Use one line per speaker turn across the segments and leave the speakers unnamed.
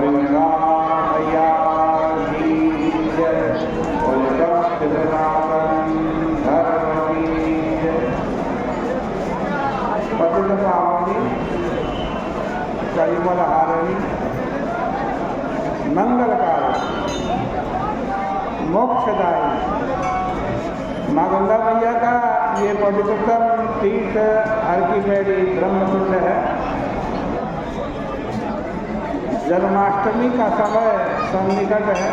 गंगा मैया की जय, बोल सत्य सनातन धर्म की जय। पतित पावनी कलिमल हारिणी मंगलकारी मोक्षदायी माँ गंगा मैया का ये पवित्रतम तीर्थ अर्कीमेडी ब्रह्मकुंड है। जन्माष्टमी का समय सन्निकट है।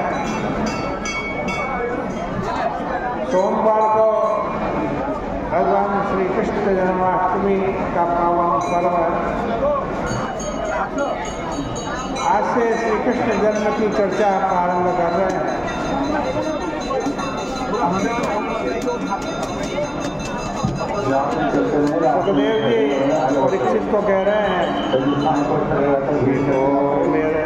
सोमवार को भगवान श्री कृष्ण जन्माष्टमी का पावन पर्व है। आज से श्री कृष्ण जन्म की चर्चा प्रारंभ कर रहे हैं। सुखदेव जी परीक्षित को कह रहे हैं मेरे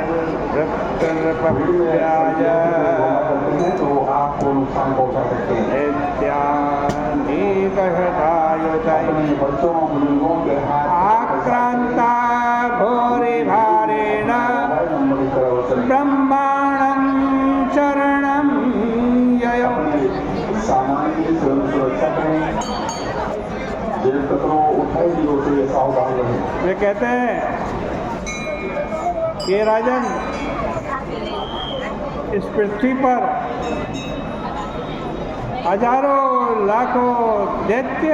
आक्रांता घोरी भारेण ब्रह्माणं शरणं ययो। वे कहते हैं कि राजन, इस पृथ्वी पर हजारों लाखों दैत्य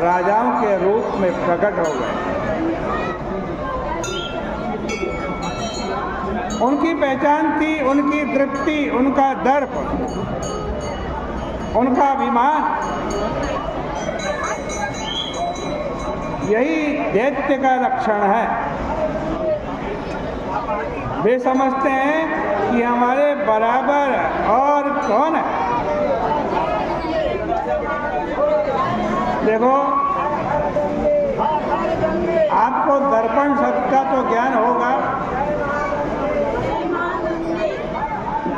राजाओं के रूप में प्रकट हो गए। उनकी पहचान थी उनकी तृप्ति, उनका दर्प, उनका अभिमान। यही दैत्य का लक्षण है। वे समझते हैं कि हमारे बराबर और कौन है। देखो, आपको दर्पण शब्द का तो ज्ञान होगा।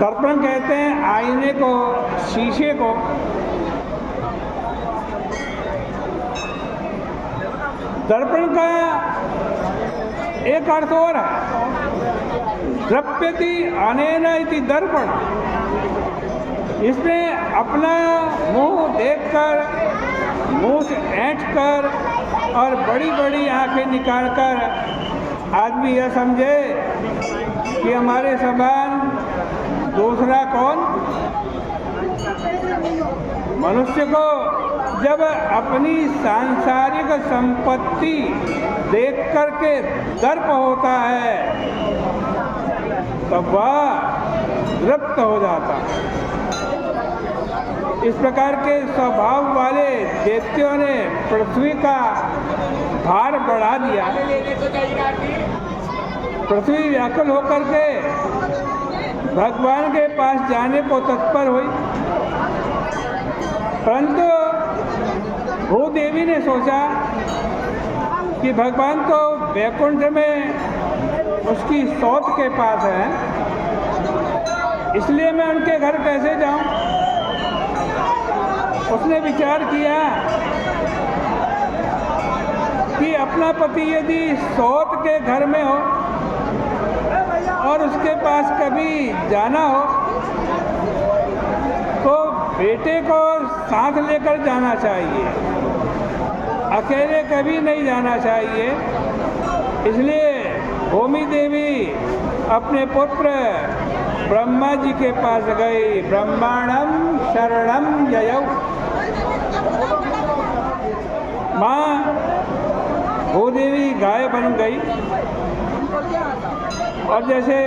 दर्पण कहते हैं आईने को, शीशे को। दर्पण का एक अर्थ और है, द्रप्यति अनेन इति दर्पण। इसमें अपना मुंह देखकर, मुंह से ऐंठकर और बड़ी बड़ी आंखें निकालकर आदमी यह समझे कि हमारे समान दूसरा कौन। मनुष्य को जब अपनी सांसारिक संपत्ति देख करके दर्प होता है तब वह तृप्त हो जाता। इस प्रकार के स्वभाव वाले दैत्यों ने पृथ्वी का भार बढ़ा दिया। पृथ्वी व्याकुल होकर के भगवान के पास जाने को तत्पर हुई, परंतु भूदेवी ने सोचा कि भगवान तो वैकुंठ में उसकी सौत के पास है, इसलिए मैं उनके घर कैसे जाऊं। उसने विचार किया कि अपना पति यदि सौत के घर में हो और उसके पास कभी जाना हो तो बेटे को साथ लेकर जाना चाहिए, अकेले कभी नहीं जाना चाहिए। इसलिए भूमि देवी अपने पुत्र ब्रह्मा जी के पास गई। ब्रह्माणं शरणं ययौ। माँ भूदेवी गाय बन गई और जैसे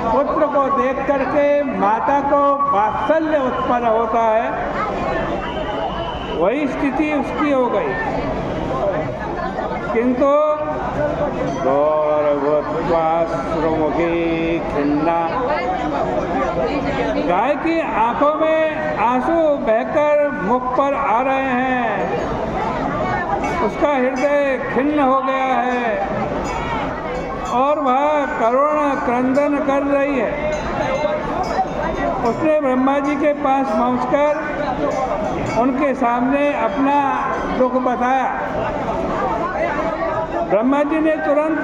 पुत्र को देख करके माता को वात्सल्य उत्पन्न होता है, वही स्थिति उसकी हो गई। किंतु गौरवत्वाश्रुमुखी खिन्ना, गाय की आंखों में आंसू बहकर मुख पर आ रहे हैं। उसका हृदय खिन्न हो गया है और वह करुण क्रंदन कर रही है। उसने ब्रह्मा जी के पास पहुंचकर उनके सामने अपना दुख बताया। ब्रह्मा जी ने तुरंत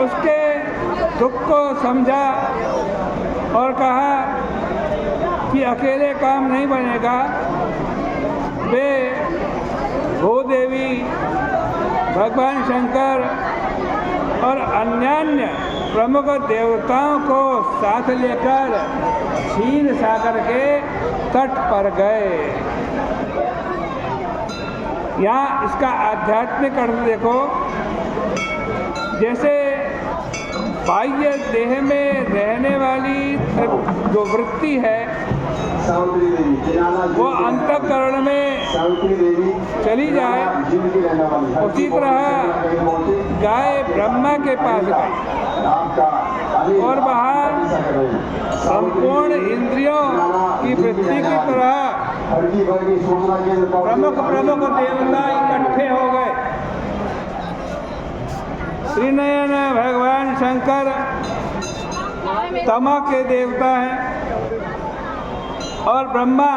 उसके दुख को समझा और कहा कि अकेले काम नहीं बनेगा। वे भूदेवी, भगवान शंकर और अन्यान्य प्रमुख देवताओं को साथ लेकर क्षीर सागर के तट पर गए। यहाँ इसका आध्यात्मिक अर्थ देखो, जैसे बाह्य देह में रहने वाली जो वृत्ति है वो अंतःकरण में चली जाए, उसी तरह गाय ब्रह्मा के पास गई और वहाँ संपूर्ण इंद्रियों की वृत्ति की तरह प्रमुख देवता इकट्ठे हो गए। त्रिनयन भगवान शंकर तमा के देवता हैं और ब्रह्मा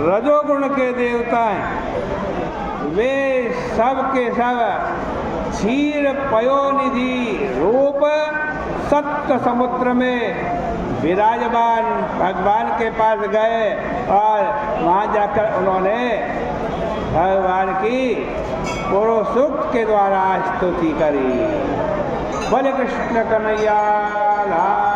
रजोगुण के देवता हैं। वे सब के सब क्षीर पयोनिधि रूप सत्य समुद्र में विराजमान भगवान के पास गए और वहाँ जाकर उन्होंने भगवान की पुरुष सूक्त के द्वारा स्तुति करी। बोले कृष्ण कन्हैया लाल।